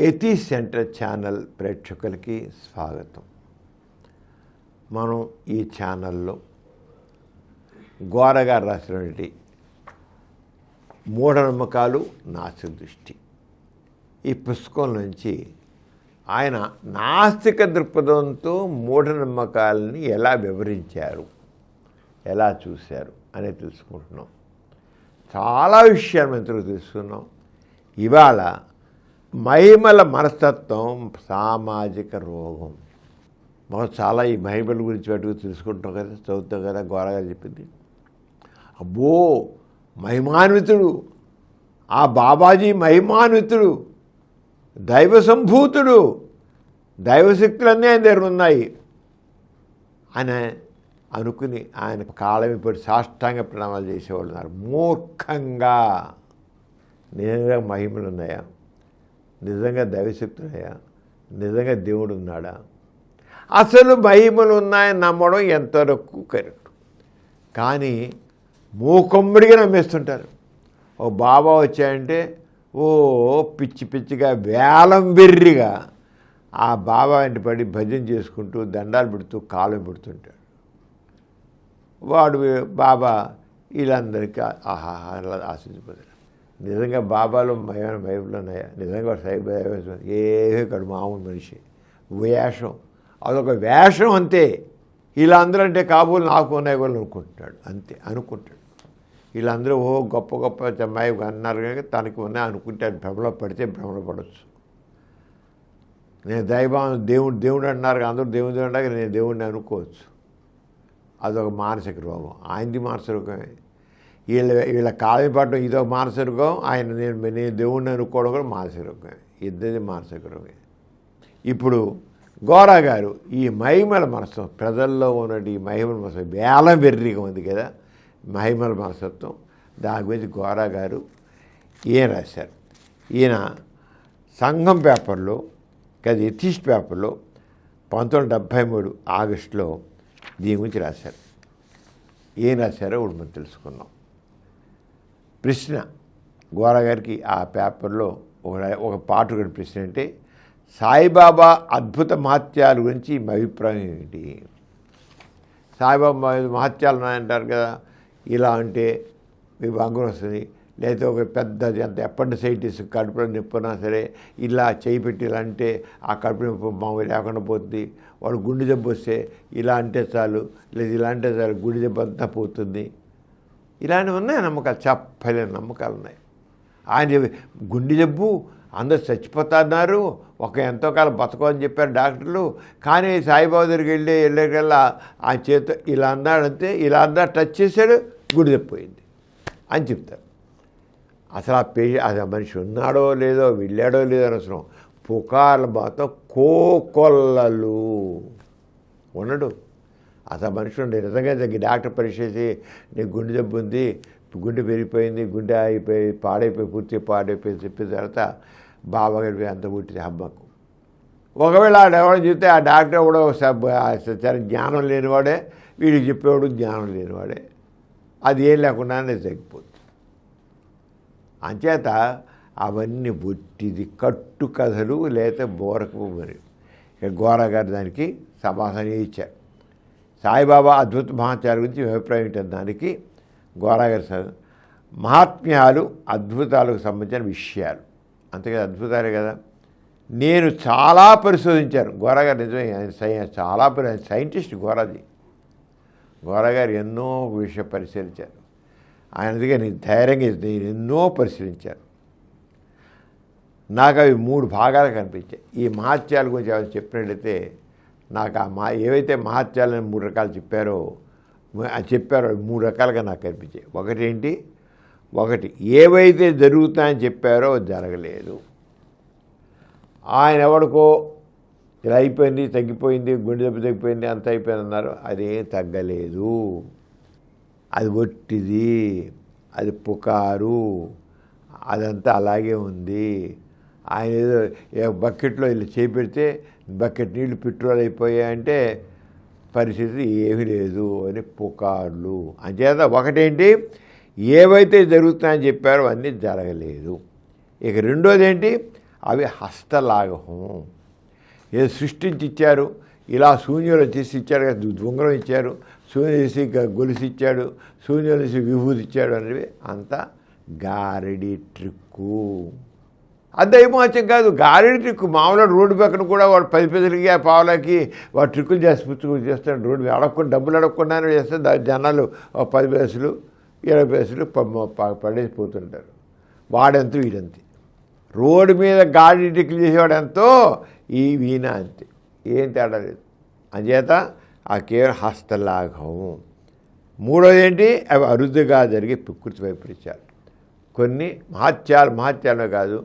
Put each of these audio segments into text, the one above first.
యతి centre channel ప్రేక్షకులకి స్వాగతం. మనం ఈ ఛానల్లో గోరగారు రాసినటువంటి మూఢనమ్మకాలు నాస్తిక దృష్టి ఈ పుస్తకం నుంచి ఆయన నాస్తిక దృక్పథంతో మూఢనమ్మకాలని ఎలా వివరించారు, ఎలా చూశారు అనేది తెలుసుకుంటున్నాం. చాలా విషయాలు మనం తెలుసుకున్నాం. ఇవాళ మహిమల మనస్తత్వం సామాజిక రోగం. మనం చాలా ఈ మహిమల గురించి వాటికి తెలుసుకుంటాం కదా, చదువుతాం కదా. గోరగారు చెప్పింది, అబ్బో మహిమాన్వితుడు, ఆ బాబాజీ మహిమాన్వితుడు, దైవ సంభూతుడు, దైవశక్తులన్నీ ఆయన దగ్గర ఉన్నాయి అని అనుకుని ఆయన కాలం ఇప్పుడు సాష్టాంగ ప్రణామాలు చేసేవాళ్ళు ఉన్నారు. మూర్ఖంగా నిజంగా మహిమలు ఉన్నాయా, నిజంగా దైవశక్తులు ఉన్నాయా, నిజంగా దేవుడు ఉన్నాడా, అసలు మహిమలు ఉన్నాయని నమ్మడం ఎంతవరకు కరెక్ట్. కానీ మూకొమ్మడిగా నమ్మేస్తుంటారు. ఓ బాబా వచ్చాయంటే ఓ పిచ్చి పిచ్చిగా వేలం వెర్రిగా ఆ బాబా ఇంటి పడి భజన చేసుకుంటూ దండాలు పెడుతూ కాలం పెడుతుంటాడు. వాడు బాబా వీళ్ళందరికీ ఆశించిపోతాడు. నిజంగా బాబాలో మహిమలు ఉన్నాయా, నిజంగా ఏమీ కాదు, మామూలు మనిషి, వేషం, అదొక వేషం అంతే. వీళ్ళందరూ అంటే కాబోలు నాకు ఉన్నాయి వాళ్ళు అనుకుంటున్నాడు, అంతే అనుకుంటాడు. వీళ్ళందరూ ఓ గొప్ప గొప్ప అమ్మాయి అన్నారు కనుక తనకి ఉన్నాయి అనుకుంటే అది భ్రమలో పడితే భ్రమలో పడవచ్చు. నేను దేవుడు అంటున్నారు, అందరూ దేవుడు అంటాక నేను దేవుడిని అనుకోవచ్చు. అదొక మానసిక రోగం. ఆయనది మానసిక రోగమే. వీళ్ళ కాలం పడడం ఇదొక మానసిక రోగం. నేను దేవుడిని అనుకోవడం కూడా మానసిక రోగమే. ఇద్దరిది మానసిక రోగమే. ఇప్పుడు గోరగారు ఈ మహిమల మనస్తత్వం, ప్రజల్లో ఉన్నటువంటి ఈ మహిమల మనస్తత్వం వేలం వెర్రిగా ఉంది కదా, మహిమల మనస్తత్వం, దాని గురించి గోరగారు ఈయన రాశారు. ఈయన సంఘం పేపర్లో కదా, ఎథిస్ట్ పేపర్లో 1973 ఆగస్టులో దీని గురించి రాశారు. ఏం రాశారో ఇప్పుడు మనం తెలుసుకున్నాం. ప్రశ్న గోరగారికి ఆ పేపర్లో ఒక పాటు ప్రశ్న అంటే, సాయిబాబా అద్భుత మహత్యాల గురించి మీ అభిప్రాయం ఏంటి? సాయిబాబా మహత్యాలు ఉన్నాయంటారు కదా, ఇలా అంటే మీ భంగం వస్తుంది, లేదా ఒక పెద్ద ఎంత అపెండిసైటిస్ కడుపులో నొప్పున్నా సరే ఇలా చేయి పెట్టి ఇలా అంటే ఆ కడుపు నొప్పి మామూలు లేకుండా పోతుంది. వాడు గుండె జబ్బు వస్తే ఇలా అంటే చాలు, లేదా ఇలా అంటే చాలు గుండె జబ్బు అంతా పోతుంది. ఇలాంటివి ఉన్నాయి నమ్మకాలు, చెప్పలేని నమ్మకాలు ఉన్నాయి. ఆయన గుండె జబ్బు అందరూ చచ్చిపోతున్నారు, ఒక ఎంతో కాలం బతకమని చెప్పారు డాక్టర్లు. కానీ సాయిబాబా దగ్గరికి వెళ్ళేకల్లా ఆ చేత ఇలా అన్నాడంతే, ఇలా అన్నా టచ్ చేశాడు, గుడి తప్పిపోయింది అని చెప్తారు. అసలు ఆ మనిషి ఉన్నాడో లేదో, వెళ్ళాడో లేదో అనవసరం. పుకార్ల మాత్రం కోకొల్లలు ఉన్నాడు. అసలు మనిషి ఉండే నిజంగా డాక్టర్ పరీక్ష చేసి నీకు గుండె జబ్బు ఉంది, గుండె పెరిగిపోయింది, గుండె అయిపోయి పాడైపోయి పూర్తిగా పాడైపోయి చెప్పిన తర్వాత బాబా గారి అంత పుట్టింది అమ్మకు. ఒకవేళ ఎవడో చెప్తే ఆ డాక్టర్ కూడా సరే జ్ఞానం లేనివాడే, వీడికి చెప్పేవాడు జ్ఞానం లేనివాడే, అది ఏం లేకుండానే తగ్గిపోతుంది. అంచేత అవన్నీ ఒట్టిది కట్టు కథలు లేకపోతే బోరకు. మరి గోరగారు దానికి సమాధానం ఇచ్చారు. సాయిబాబా అద్భుత మహాత్యాల గురించి అభిప్రాయం ఏంటంటే దానికి గోరగారు మహాత్మ్యాలు అద్భుతాలకు సంబంధించిన విషయాలు, అంతేకాదు అద్భుతాలే కదా. నేను చాలా పరిశోధించాను. గోరగారు నిజమే, చాలా సైంటిస్ట్ గోరగారు ఎన్నో విషయం పరిశీలించారు. ఆయన దగ్గర నేను ధైర్యంగా నేను ఎన్నో పరిశీలించాను. నాకు అవి 3 భాగాలు కనిపించాయి. ఈ మహత్యాల గురించి ఏమైనా చెప్పినట్లయితే నాకు ఏవైతే మహత్యాలను 3 రకాలు చెప్పారో 3 రకాలుగా నాకు కనిపించాయి. ఒకటి ఏవైతే జరుగుతాయని చెప్పారో జరగలేదు. ఆయన ఎవరికో ఇలా అయిపోయింది, తగ్గిపోయింది, గుండె దెబ్బ తగ్గిపోయింది, అంత అయిపోయింది అన్నారు. అదేం తగ్గలేదు, అది ఒట్టిది, అది పుకారు, అదంతా అలాగే ఉంది. ఆయన ఏదో బకెట్లో ఇలా చేపెడితే బకెట్ నీళ్ళు పెట్రోల్ అయిపోయాయంటే పరిస్థితి ఏమీ లేదు అని పుకార్లు. అంచేత ఒకటేంటి, ఏవైతే జరుగుతాయని చెప్పారో అన్నీ జరగలేదు. ఇక రెండోది ఏంటి, అవి హస్తలాఘవం. ఏదో సృష్టించి ఇచ్చారు, ఇలా శూన్యంలో చేసి ఇచ్చాడు కదా, ఉంగరం ఇచ్చారు, శూన్యం చేసి గొలుసు ఇచ్చాడు, శూన్యం చేసి విభూతి ఇచ్చాడు అనేవి అంతా గారడి ట్రిక్కు. అది దైవమహత్యం కాదు, గారడి ట్రిక్కు. మామూలుగా రోడ్డు పక్కన కూడా వాడు 10 పైసలకి ఆ పావులకి వాడు ట్రిక్కులు చేసి పుచ్చుకుని చేస్తాడు. రోడ్డు అడగకుండా డబ్బులు అడగకుండానే చేస్తే జనాలు 10 పైసలు 20 పైసలు పడేసిపోతుంటారు. వాడెంతో వీడంతే. రోడ్డు మీద గాడి ట్రిక్కులు చేసేవాడు ఎంతో, ఈ వీణ అంతే, ఏం తేడా లేదు. అంచేత ఆ కేవలం హస్తలాఘవం. మూడోది ఏంటి, అవి అరుదుగా జరిగే ప్రకృతి వైపరీత్యాలు. కొన్ని మహత్యాలు కాదు,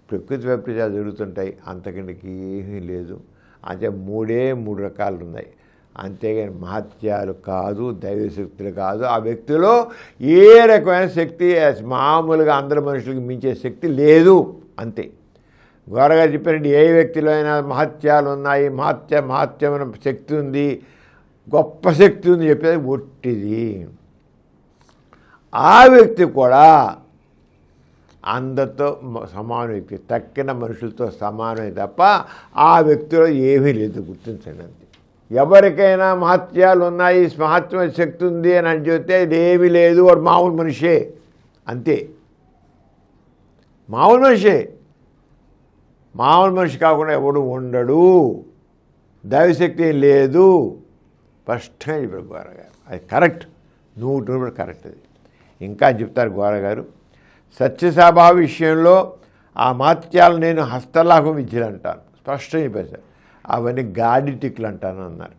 ప్రకృతి వైపరీత్యాలు జరుగుతుంటాయి, అంతకంటికి ఏమీ లేదు. అంటే 3 రకాలు ఉన్నాయి. అంతేగాని మహత్యాలు కాదు, దైవశక్తులు కాదు. ఆ వ్యక్తిలో ఏ రకమైన శక్తి మామూలుగా అందరి మనుషులకు మించే శక్తి లేదు, అంతే. గోరగారు చెప్పారంటే ఏ వ్యక్తిలో అయినా మహత్యాలు ఉన్నాయి, మహత్యమైన శక్తి ఉంది, గొప్ప శక్తి ఉంది చెప్పేది ఒట్టిది. ఆ వ్యక్తి కూడా అందరితో సమాన వ్యక్తి, తక్కిన మనుషులతో సమానమే తప్ప ఆ వ్యక్తిలో ఏమీ లేదు, గుర్తించండి అంతే. ఎవరికైనా మహత్యాలు ఉన్నాయి, మహత్యమైన శక్తి ఉంది అని చెప్తే ఇది ఏమీ లేదు, వాడు మామూలు మనిషే అంతే. మామూలు మనిషే. మామూలు మనిషి కాకుండా ఎవడు ఉండడు, దైవశక్తి లేదు. స్పష్టంగా చెప్పారు గోరగారు. అది కరెక్ట్, 100% కరెక్ట్. అది ఇంకా చెప్తారు గోరగారు. సత్యసాభావ విషయంలో ఆ మహత్యాలు నేను హస్తలాఘం విద్యలు అంటాను, స్పష్టంగా చెప్పేశారు. అవన్నీ గాడి టిక్లు అంటాను అన్నారు.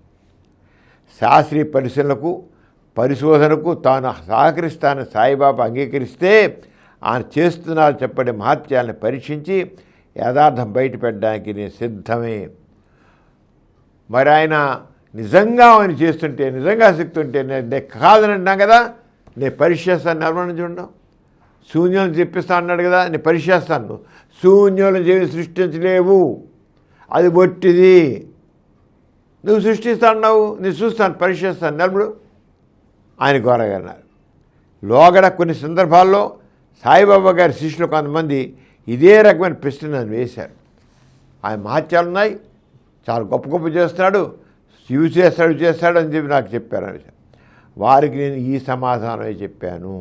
శాస్త్రీయ పరిశోధనకు తాను సహకరిస్తానని సాయిబాబా అంగీకరిస్తే ఆయన చేస్తున్నారు చెప్పడే మహత్యాలను పరీక్షించి యథార్థం బయటపెట్టడానికి నేను సిద్ధమే. మరి ఆయన నిజంగా ఆయన చేస్తుంటే, నిజంగా శక్తి ఉంటే నేను కాదని అంటున్నాం కదా, నేను పరీక్షిస్తాను, నిర్మాణం చూడడం. శూన్యాలను చెప్పిస్తా అన్నాడు కదా, నేను పరీక్షిస్తాను. శూన్యాలను చేసి సృష్టించలేవు, అది ఒట్టిది. నువ్వు సృష్టిస్తా అన్నావు, నేను చూస్తాను, పరీక్షిస్తాను, నిలబడు ఆయన గోరగారు. లోగడ కొన్ని సందర్భాల్లో సాయిబాబా గారి శిష్యులు కొంతమంది ఇదే రకమైన ప్రశ్న నన్ను వేశారు. ఆయన మహత్యాలు ఉన్నాయి, చాలా గొప్ప చేస్తున్నాడు, ఇవి చేస్తాడు అని చెప్పి నాకు చెప్పారు. వారికి నేను ఈ సమాధానమే చెప్పాను.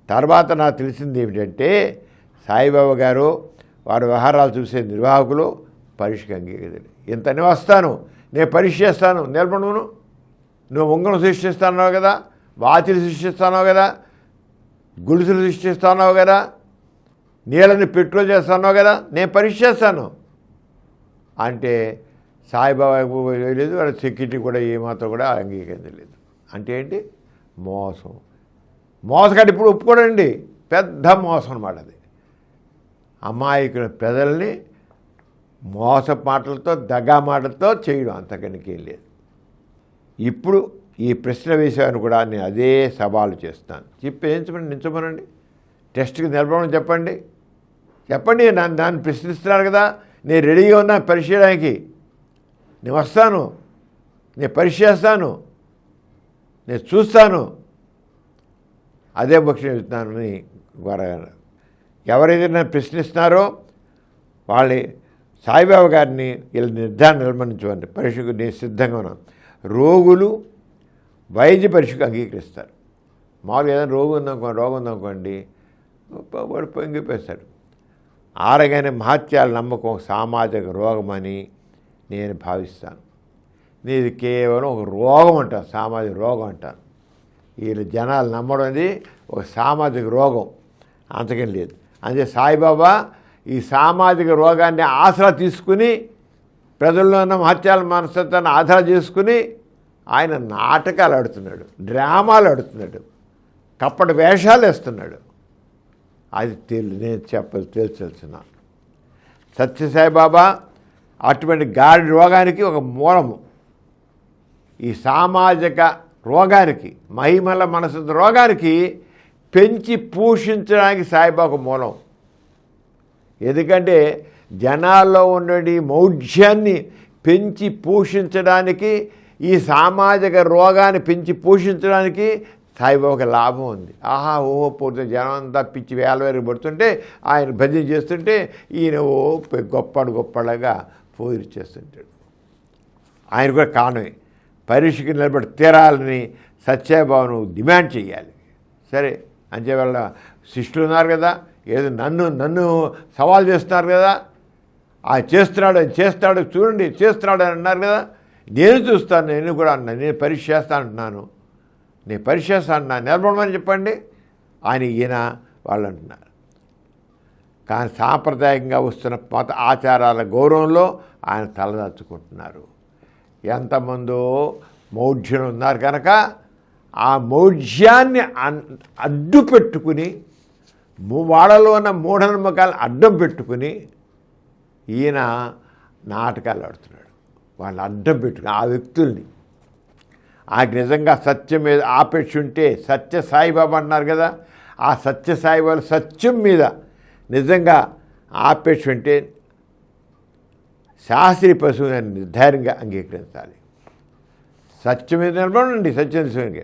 తర్వాత నాకు తెలిసింది ఏమిటంటే, సాయిబాబా గారు వారి వ్యవహారాలు చూసే నిర్వాహకులు పరీక్షకు అంగీకరించారు. ఇంతనే వస్తాను, నేను పరీక్ష చేస్తాను, నిలబడును. నువ్వు ఉంగరం సృష్టిస్తున్నావు కదా, వాతిని సృష్టిస్తున్నావు కదా, గుడిసెలు సృష్టిస్తున్నావు కదా, నీళ్ళని పెట్రోల్ చేస్తున్నావు కదా, నేను పరీక్ష చేస్తాను అంటే సాయిబాబా లేదు, వాళ్ళ సెక్యూరిటీ కూడా ఏమాత్రం కూడా అంగీకరించలేదు. అంటే ఏంటి, మోసగాడు ఇప్పుడు ఒప్పుకోడండి, పెద్ద మోసం అన్నమాట అది. అమాయకుల ప్రజల్ని మోస మాటలతో, దగా మాటలతో చేయడం, అంతకనికి లేదు. ఇప్పుడు ఈ ప్రశ్న వేసేవాడిని కూడా నేను అదే సవాలు చేస్తాను. నించమనండి, టెస్ట్కి నిలబడమని చెప్పండి. నన్ను ప్రశ్నిస్తున్నారు కదా, నేను రెడీగా ఉన్నా పరీక్ష చేయడానికి. నేను వస్తాను, నేను పరీక్ష చేస్తాను, నేను చూస్తాను. అదే పక్షం చెప్తున్నానని గోరగారు. ఎవరైతే నన్ను ప్రశ్నిస్తున్నారో వాళ్ళని సాయిబాబా గారిని ఇలా నిర్ధారణ నిలబడించమండి, పరీక్షకు నేను సిద్ధంగా ఉన్నాను. రోగులు వైద్య పరీక్షకు అంగీకరిస్తారు. మామూలుగా ఏదైనా రోగం ఉందనుకోండి, వాడు పొంగిపోతాడు. ఆరగానే మహత్యాల నమ్మకం సామాజిక రోగమని నేను భావిస్తాను. ఇది కేవలం ఒక రోగం అంటాను, సామాజిక రోగం అంటాను. వీళ్ళు జనాలు నమ్మడం అనేది ఒక సామాజిక రోగం, అంతకేం లేదు. అంటే సాయిబాబా ఈ సామాజిక రోగాన్ని ఆసరా తీసుకుని, ప్రజల్లో ఉన్న మహత్యాల మనస్తత్వాన్ని ఆధార చేసుకుని ఆయన నాటకాలు ఆడుతున్నాడు, డ్రామాలు ఆడుతున్నాడు, కప్పటి వేషాలు వేస్తున్నాడు. అది నేను తెలుసున్నా. సత్యసాయిబాబా అటువంటి గాడి రోగానికి ఒక మూలము. ఈ సామాజిక రోగానికి, మహిమల మనసు రోగానికి పెంచి పోషించడానికి సాయిబాబా మూలం. ఎందుకంటే జనాల్లో ఉండే మౌఢ్యాన్ని పెంచి పోషించడానికి, ఈ సామాజిక రోగాన్ని పెంచి పోషించడానికి సాయిబాబాకి లాభం ఉంది. ఆహా ఓహో పోతే జనం అంతా పిచ్చి వేల పడుతుంటే ఆయన భజన చేస్తుంటే ఈయన గొప్పలాగా పోయి చేస్తుంటాడు. ఆయన కూడా కారణమే. పరీక్షకి నిలబడి తీరాలని సత్యబాబును డిమాండ్ చేయాలి. సరే అంతే వాళ్ళ శిష్యులు ఉన్నారు కదా, ఏదో నన్ను సవాల్ చేస్తున్నారు కదా, చేస్తాడు చూడండి చేస్తున్నాడు అని అన్నారు కదా, నేను చూస్తాను, నేను కూడా అన్నాను, నేను పరీక్ష చేస్తాను అంటున్నాను, నిలబడమని చెప్పండి ఆయన ఈయన వాళ్ళు అంటున్నారు. కానీ సాంప్రదాయంగా వస్తున్న మత ఆచారాల గౌరవంలో ఆయన తలదాచుకుంటున్నారు. ఎంతమందో మౌఢ్యం ఉన్నారు కనుక ఆ మౌఢ్యాన్ని అడ్డు పెట్టుకుని వాళ్ళలో ఉన్న మూఢనమ్మకాలను అడ్డం పెట్టుకుని ఈయన నాటకాలు ఆడుతున్నాడు. వాళ్ళు అడ్డం పెట్టుకుని ఆ వ్యక్తుల్ని ఆయనకు నిజంగా సత్యం మీద ఆపేక్ష ఉంటే సత్య సాయిబాబా అన్నారు కదా, ఆ సత్య సాయిబాబా సత్యం మీద నిజంగా ఆపేక్ష ఉంటే శాస్త్రీయ పశువుని నిర్ధారంగా అంగీకరించాలి. సత్యం మీద నిలబడండి, సత్యం.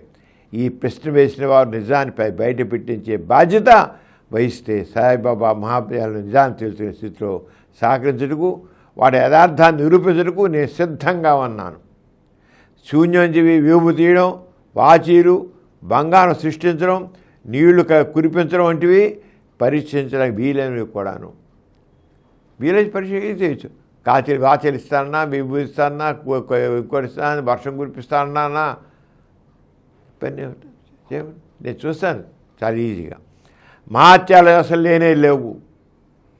ఈ ప్రశ్న వేసిన వారు నిజాన్ని బయట పెట్టించే బాధ్యత వహిస్తే సాయిబాబా మహాప్రయాలను నిజాన్ని తెలుసుకునే స్థితిలో సహకరించుటకు వాడి యథార్థాన్ని నిరూపించుటకు నేను సిద్ధంగా ఉన్నాను. శూన్యంజీవి విభూతి తీయడం, వాచీలు బంగారం సృష్టించడం, నీళ్లు కురిపించడం వంటివి పరీక్షించడానికి వీలైనవి కూడాను. వీలైన పరీక్ష చేయొచ్చు. వాచీలు ఇస్తానన్నా, విభూతి ఇస్తానన్నా, ఇంకోటి ఇస్తానన్నా, వర్షం కురిపిస్తానన్నా పని నేను చూస్తాను చాలా ఈజీగా. మహత్యాలు అసలు లేవు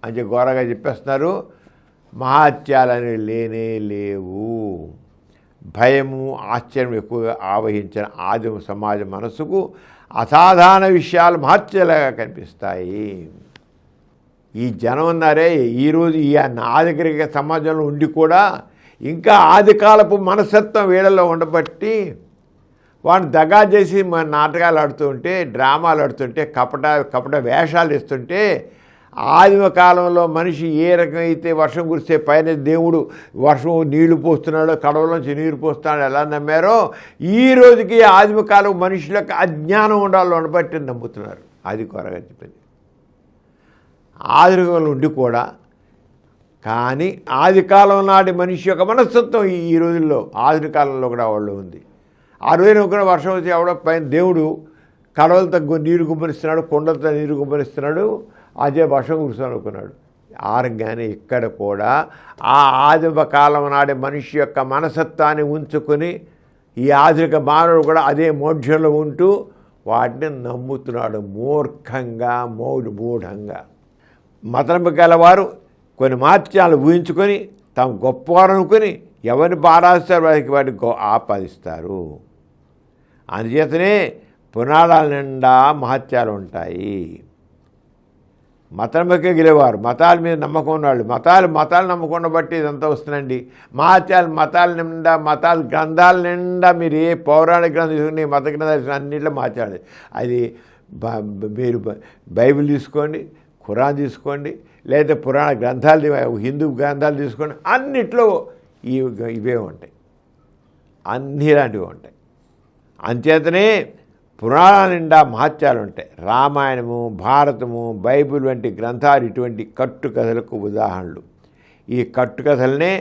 అని చెప్పి ఘోరగా చెప్పేస్తున్నారు. మహత్యాలు అనేవి లేవు. భయము ఆశ్చర్యం ఎక్కువగా ఆవహించిన ఆదిమ సమాజ మనసుకు అసాధారణ విషయాలు మహత్యాలుగా కనిపిస్తాయి. ఈ జనం ఉన్నారే ఈరోజు ఈ నాగరిక సమాజంలో ఉండి కూడా ఇంకా ఆదికాలపు మనస్తత్వం వీళ్ళలో ఉండబట్టి వాడిని దగా చేసి మన నాటకాలు ఆడుతూ ఉంటే, డ్రామాలు ఆడుతుంటే, కపట వేషాలు ఇస్తుంటే, ఆదిమ కాలంలో మనిషి ఏ రకమైతే వర్షం కురిస్తే పైన దేవుడు వర్షం నీళ్లు పోస్తున్నాడో, కడవలోంచి నీరు పోస్తున్నాడో ఎలా నమ్మారో, ఈ రోజుకి ఆదిమ కాలం మనుషులకు అజ్ఞానం ఉండాలని బట్టి నమ్ముతున్నారు. అది కొరగా చెప్పింది. ఆధునికంలో ఉండి కూడా కానీ ఆది కాలం నాటి మనిషి యొక్క మనస్తత్వం ఈ రోజుల్లో ఆధునిక కాలంలో కూడా వాళ్ళు ఉంది. ఆ రోజున కూడా వర్షం వచ్చి ఎవడో పైన దేవుడు కడవలతో నీరు గుమ్మరిస్తున్నాడు, కొండలతో నీరు గుమ్మరిస్తున్నాడు, అదే వర్షం కురుస్తాడు అనుకున్నాడు. ఆరంగానే ఇక్కడ కూడా ఆ ఆదిమ కాలం నాటి మనిషి యొక్క మనసత్వాన్ని ఉంచుకొని ఈ ఆధునిక మానవుడు కూడా అదే మోఢ్యంలో ఉంటూ వాటిని నమ్ముతున్నాడు మూర్ఖంగా, మూఢంగా. మతనమ్మకాల వారు కొన్ని మహత్యాలు ఊహించుకొని తాము గొప్పవారు అనుకుని ఎవరిని బారాస్తారు వాటికి ఆపాదిస్తారు. అందుచేతనే పురాణాల నిండా మహత్యాలు ఉంటాయి. మతనమ్మకే గెలేవారు, మతాల మీద నమ్మకం ఉన్నవాళ్ళు, మతాలు నమ్మకం బట్టి ఇదంతా వస్తుందండి. మతాల నిండా, గ్రంథాల నిండా మీరు ఏ పౌరాణిక గ్రంథం తీసుకుని మత గ్రంథాలు అన్నింటిలో మహత్యాలు. అది మీరు బైబిల్ తీసుకోండి, ఖురాన్ తీసుకోండి, లేదా పురాణ గ్రంథాలు, హిందూ గ్రంథాలు తీసుకోండి, అన్నిట్లో ఇవే ఉంటాయి, అన్నీ ఇలాంటివి ఉంటాయి. అంచేతనే పురాణాల నిండా మహత్యాలు ఉంటాయి. రామాయణము, భారతము, బైబిల్ వంటి గ్రంథాలు ఇటువంటి కట్టుకథలకు ఉదాహరణలు. ఈ కట్టుకథలనే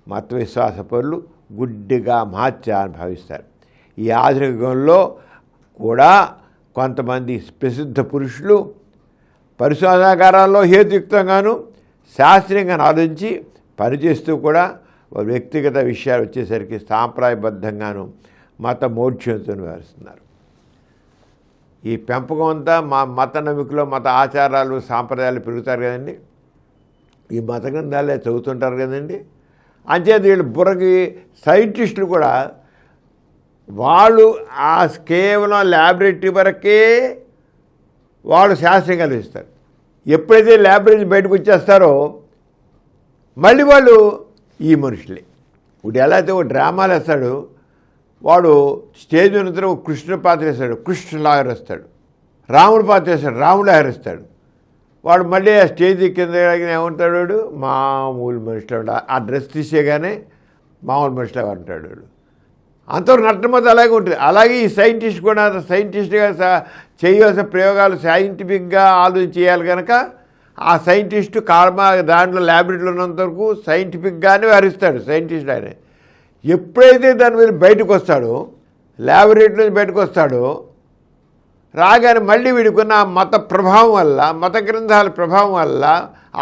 మత విశ్వాస పరులు గుడ్డిగా మహత్యాన్ని భావిస్తారు. ఈ ఆధునిక యుగంలో కూడా కొంతమంది ప్రసిద్ధ పురుషులు పరిశోధనాగారాల్లో హేతుయుక్తంగాను శాస్త్రీయంగా ఆలోచించి పనిచేస్తూ కూడా వ్యక్తిగత విషయాలు వచ్చేసరికి సాంప్రదాయబద్ధంగాను మత మోఢ్యంతో వ్యవహరిస్తున్నారు. ఈ పెంపకం అంతా మత నమ్మికలో మత ఆచారాలు సాంప్రదాయాలు పెరుగుతారు కదండి, ఈ మత గ్రంథాలే చదువుతుంటారు కదండి. అంచేత వీళ్ళు బుర్రకి సైంటిస్టులు కూడా వాళ్ళు ఆ కేవలం ల్యాబొరేటరీ వరకే వాళ్ళు శాస్త్రీయంగా ఆలోచిస్తారు. ఎప్పుడైతే ల్యాబొరేటరీ బయటకు వచ్చేస్తారో మళ్ళీ వాళ్ళు ఈ మనుషులే. ఇప్పుడు ఎలా అయితే ఒక డ్రామాలు వేస్తాడు, వాడు స్టేజ్ ఉన్నతర ఒక కృష్ణుడు పాత్ర వేస్తాడు, కృష్ణులాగా వేస్తాడు. రాముడు పాత్ర వేస్తాడు, రాముడు వేస్తాడు. వాడు మళ్ళీ ఆ స్టేజ్ కింద ఏమంటాడు, వాడు మామూలు మనిషిలో ఆ డ్రెస్ తీసేగానే మామూలు మనిషిలాగా అంటాడు. వాడు అంతవరకు నట్టమత అలాగే ఉంటుంది. అలాగే ఈ సైంటిస్ట్ కూడా సైంటిస్ట్గా చేయవలసిన ప్రయోగాలు సైంటిఫిక్గా ఆలోచన చేయాలి కనుక ఆ సైంటిస్టు దాంట్లో ల్యాబొరేటరీలో ఉన్నంత వరకు సైంటిఫిక్గానే వ్యవహరిస్తాడు సైంటిస్ట్. ఆయన ఎప్పుడైతే దాని మీద బయటకు వస్తాడో, ల్యాబొరేటరీ నుంచి బయటకు వస్తాడో, రాగానే మళ్ళీ వీడికున్న మత ప్రభావం వల్ల, మత గ్రంథాల ప్రభావం వల్ల,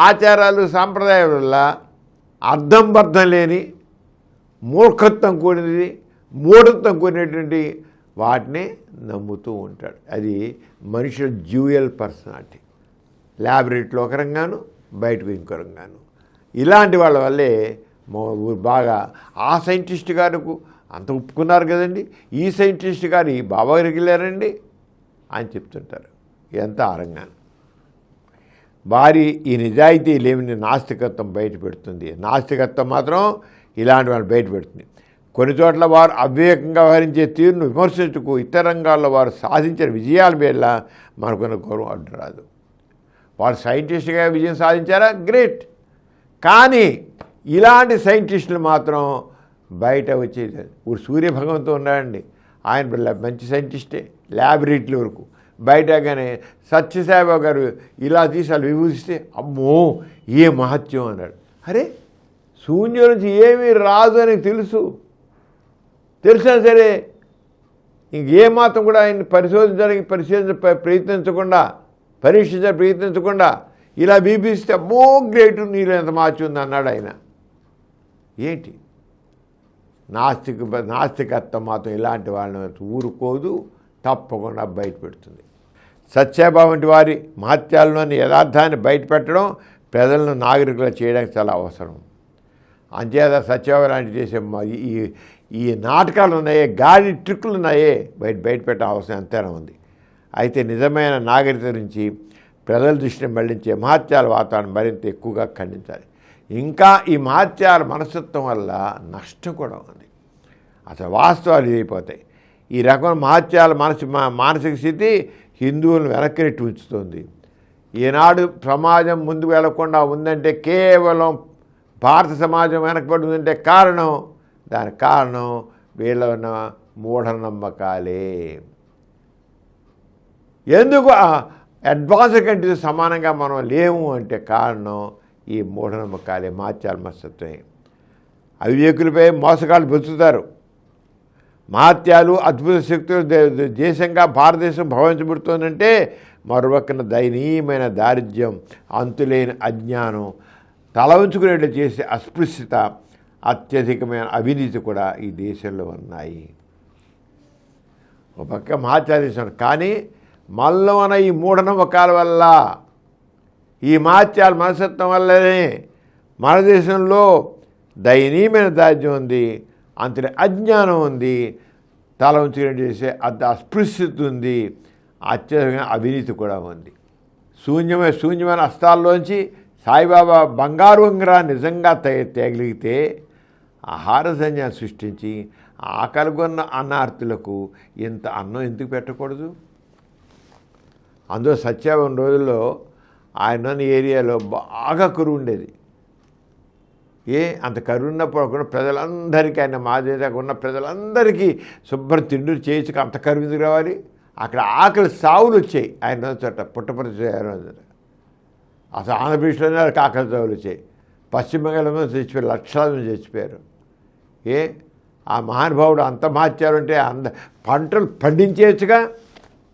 ఆచారాలు సాంప్రదాయాల వల్ల అర్థం బర్థం లేని మూర్ఖత్వం కూడినది, మూఢత్వం కూడినటువంటి వాటిని నమ్ముతూ ఉంటాడు. అది మనుషుల డ్యూయల్ పర్సనాలిటీ. ల్యాబొరేటరీలో ఒక రంగాను, బయటకు ఇంకో రంగాను. ఇలాంటి వాళ్ళ వల్లే బాగా ఆ సైంటిస్ట్ గారికి అంత ఒప్పుకున్నారు కదండి, ఈ సైంటిస్ట్ గారు ఈ బాబా గారికి వెళ్ళారండి అని చెప్తుంటారు. ఎంత ఆరంగాను భారీ ఈ నిజాయితీ లేని నాస్తికత్వం బయట పెడుతుంది. నాస్తికత్వం మాత్రం ఇలాంటి వాళ్ళు బయట పెడుతుంది. కొన్ని చోట్ల వారు అవివేకంగా వ్యవహరించే తీరును విమర్శించుకు ఇతర రంగాల్లో వారు సాధించిన విజయాల మీద మనకున్న గౌరవం అడ్డు రాదు. వారు సైంటిస్ట్గా విజయం సాధించారా, గ్రేట్. కానీ ఇలాంటి సైంటిస్టులు మాత్రం బయట వచ్చేది. ఇప్పుడు సూర్యభగవంతుడు ఉన్నాడండి, ఆయన మంచి సైంటిస్టే ల్యాబొరేటరీ వరకు. బయటగానే సత్యసాయిబాబా గారు ఇలా తీసి వాళ్ళు విభూషిస్తే అమ్మో ఏ మహత్యం అన్నాడు. అరే శూన్యం నుంచి ఏమీ రాదు అని తెలిసినా సరే ఇంకేమాత్రం కూడా ఆయన ప్రయత్నించకుండా ఇలా బీబీస్తే అమ్మో గ్రేటు, నీళ్ళు ఎంత మార్చి ఉంది అన్నాడు ఆయన. ఏంటి నాస్తికత్వం మాత్రం ఇలాంటి వాళ్ళని ఊరుకోదు, తప్పకుండా బయటపెడుతుంది. సత్యసాయిబాబా వంటి వారి మహత్యాల్లోని యథార్థాన్ని బయటపెట్టడం ప్రజలను నాగరికులు చేయడానికి చాలా అవసరం. అంచేత సత్యసాయిబాబా లాంటి చేసే ఈ నాటకాలు ఉన్నాయే, గాడి ట్రిక్కులు ఉన్నాయే, బయటపెట్టే అవసరం ఎంతైనా ఉంది. అయితే నిజమైన నాగరికత నుంచి ప్రజల దృష్టిని మళ్లించే మహత్యాల వాతావరణం మరింత ఎక్కువగా ఖండించాలి. ఇంకా ఈ మహత్యాల మనస్తత్వం వల్ల నష్టం కూడా ఉంది. అసలు వాస్తవాలు ఇదైపోతాయి. ఈ రకమైన మహత్యాల మానసిక స్థితి హిందువులను వెనక్కి నెట్టి ఉంచుతుంది. ఈనాడు సమాజం ముందుకు వెళ్లకుండా ఉందంటే, కేవలం భారత సమాజం వెనకబడి ఉందంటే దానికి కారణం వీళ్ళ ఉన్న మూఢనమ్మకాలే. ఎందుకు అడ్వాన్స్ కంటే సమానంగా మనం లేము అంటే కారణం ఈ మూఢనమ్మకాలే, మహత్యాల మనస్తత్వమే. అవివేకులపై మోసగాళ్ళు బతుకుతారు. మహత్యాలు అద్భుత శక్తులు దేశంగా భారతదేశం భావించబడుతోందంటే మరొకన దయనీయమైన దారిద్ర్యం, అంతులేని అజ్ఞానం, తల ఉంచుకునేట్లు చేసే అస్పృశ్యత, అత్యధికమైన అవినీతి కూడా ఈ దేశంలో ఉన్నాయి. ఒక పక్క మహత్యాలు చేశాను, కానీ మల్లవన ఈ మూఢనమ్మకాల వల్ల, ఈ మహత్యాల మనస్తత్వం వల్లనే మన దేశంలో దయనీయమైన దారిద్ర్యం ఉంది, అంతటి అజ్ఞానం ఉంది, తల ఉంచుకునేట్టు చేసే అస్పృశ్యత ఉంది, అత్యధికమైన అవినీతి కూడా ఉంది. శూన్యమైన హస్తాల్లోంచి సాయిబాబా బంగారు ఉంగరాన్ని నిజంగా తేగలిగితే ఆహార సైన్యాన్ని సృష్టించి ఆకలిగొన్న అన్నార్తులకు ఇంత అన్నం ఎందుకు పెట్టకూడదు? అందులో సత్యసాయిబాబా రోజుల్లో ఆయన ఏరియాలో బాగా కరువు ఉండేది. అంత కరువు ఉన్నప్పుడు కూడా ప్రజలందరికీ, ఆయన మాదేదాకా ఉన్న ప్రజలందరికీ శుభ్రం తిండి చేయించుకు అంత కరువు ఎందుకు రావాలి? అక్కడ ఆకలి సావులు వచ్చాయి ఆయన చోట, పుట్టపర్తి అసలు ఆంధ్రప్రదేశ్లోనే ఆకలి సావులు వచ్చాయి. పశ్చిమ బెంగాల్లో చచ్చిపోయారు, లక్షల మంది చచ్చిపోయారు. ఆ మహానుభావుడు అంత మహత్యాలుంటే పంటలు పండించేయచ్చుగా,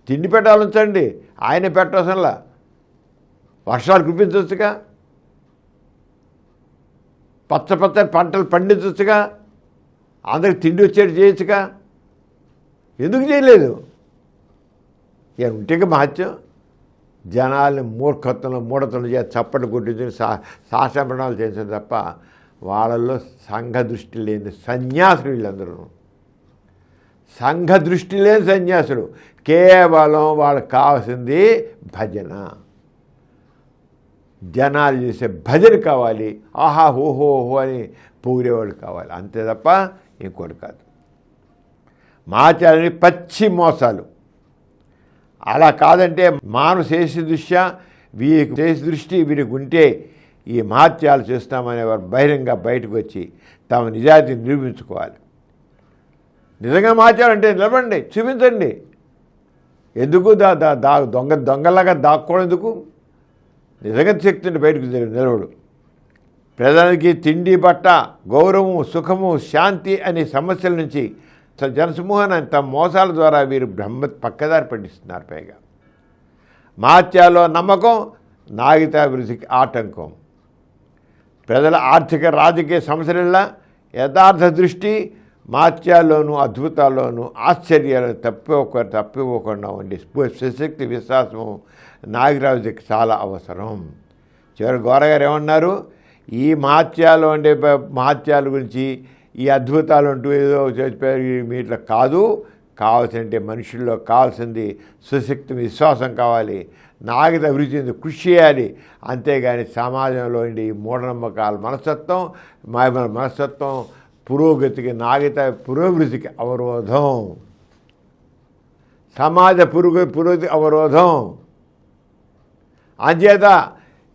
తిండి పెట్టాలంచండి, ఆయనే పెట్టవసంలా, వర్షాలు కురిపించవచ్చుగా, పచ్చ పంటలు పండించవచ్చుగా, అందరికి తిండి వచ్చేది చేయొచ్చుగా, ఎందుకు చేయలేదు? ఉంటే మహత్యం. జనాల్ని మూఢతలు చేసి చప్పట్లు కొట్టించుని శాసనప్రణాలు చేశారు తప్ప వాళ్ళల్లో సంఘ దృష్టి లేని సన్యాసులు. వీళ్ళందరూ సంఘ దృష్టి లేని సన్యాసులు. కేవలం వాళ్ళకి కావాల్సింది భజన, జనాలు చేసే భజన కావాలి, ఆహా ఓహో ఓహో అని పొగిడేవాళ్ళు కావాలి, అంతే తప్ప ఇంకోటి కాదు. మాచారని పచ్చి మోసాలు. అలా కాదంటే మానవ శేష దృష్టి వీరికి ఉంటే ఈ మహత్యాలు చేస్తామనే వారు బహిరంగ బయటకు వచ్చి తమ నిజాయితీని నిరూపించుకోవాలి. నిజంగా మార్చాలంటే నిలబండి, చూపించండి. ఎందుకు దొంగలాగా దాక్కోవడం ఎందుకు? నిజంగా శక్తిని బయటకు నిలబడు. ప్రజలకి తిండి, బట్ట, గౌరవము, సుఖము, శాంతి అనే సమస్యల నుంచి జనసమూహాన్ని తమ మోసాల ద్వారా వీరు పక్కదారి పట్టిస్తున్నారు. పైగా మహత్యాలో నమ్మకం నాగరికతాభివృద్ధికి ఆటంకం. ప్రజల ఆర్థిక రాజకీయ సమస్యల యథార్థ దృష్టి మహత్యాల్లోనూ అద్భుతాల్లోనూ ఆశ్చర్యాలు తప్పిపోకుండా ఉండే సశక్తి విశ్వాసం నాగరికతకి చాలా అవసరం. చివరి గోరగారు ఏమన్నారు? ఈ మహత్యాలు అంటే మహత్యాల గురించి ఈ అద్భుతాలు అంటూ ఏదో చెప్పారు మీట్లో కాదు. కావాల్సిందంటే మనుషుల్లో కావాల్సింది సుశక్తి విశ్వాసం కావాలి, నాగరికత అభివృద్ధి కృషి చేయాలి. అంతేగాని సమాజంలో ఉండి మూఢనమ్మకాల మనస్తత్వం, మనస్తత్వం పురోగతికి, నాగరికత పురోభివృద్ధికి అవరోధం, సమాజ పురోగతి అవరోధం. అంచేత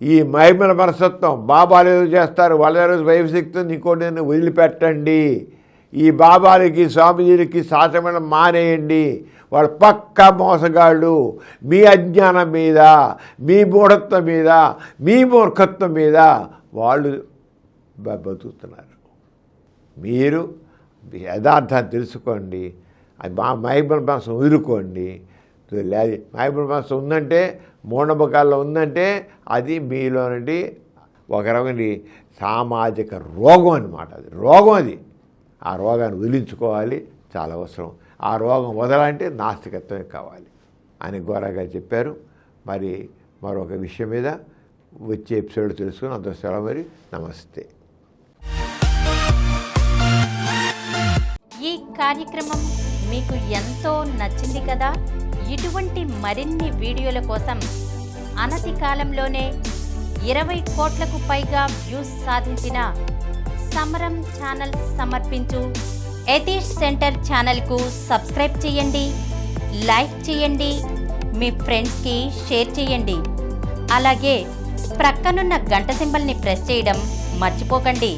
ఈ మహిమల మనస్తత్వం బాబాలు ఏదో చేస్తారు, వాళ్ళ రోజు వైశక్తిని ఇంకోటి వదిలిపెట్టండి. ఈ బాబాలకి స్వామీజీలకి శాసనం మానేయండి. వాళ్ళు పక్క మోసగాళ్ళు. మీ అజ్ఞానం మీద, మీ మూఢత్వం మీద, మీ మూర్ఖత్వం మీద వాళ్ళు బతుకుతున్నారు. మీరు యథార్థాన్ని తెలుసుకోండి. అది మహిమల మనసు వదులుకోండి. మహిమల మనసు ఉందంటే, మూఢనమ్మకాల్లో ఉందంటే అది మీలో నుండి ఒక రకమైన సామాజిక రోగం అన్నమాట. అది రోగం. అది ఆ రోగాన్ని వదిలించుకోవాలి, చాలా అవసరం. ఆ రోగం వదలాలంటే నాస్తికత్వమే కావాలి అని గోరాగా చెప్పారు. మరి మరొక విషయం మీద వచ్చే ఎపిసోడ్ తెలుసుకుని అంత సెలవు. మరి నమస్తే. ఈ కార్యక్రమం మీకు ఎంతో నచ్చింది కదా. ఇటువంటి మరిన్ని వీడియోల కోసం అనతి కాలంలోనే 20 కోట్లకు పైగా వ్యూస్ సాధించిన సమరం ఛానల్ సమర్పించు యతీష్ సెంటర్ ఛానల్కు సబ్స్క్రైబ్ చేయండి, లైక్ చేయండి, మీ ఫ్రెండ్స్కి షేర్ చేయండి. అలాగే ప్రక్కనున్న గంట సింబల్ని ప్రెస్ చేయడం మర్చిపోకండి.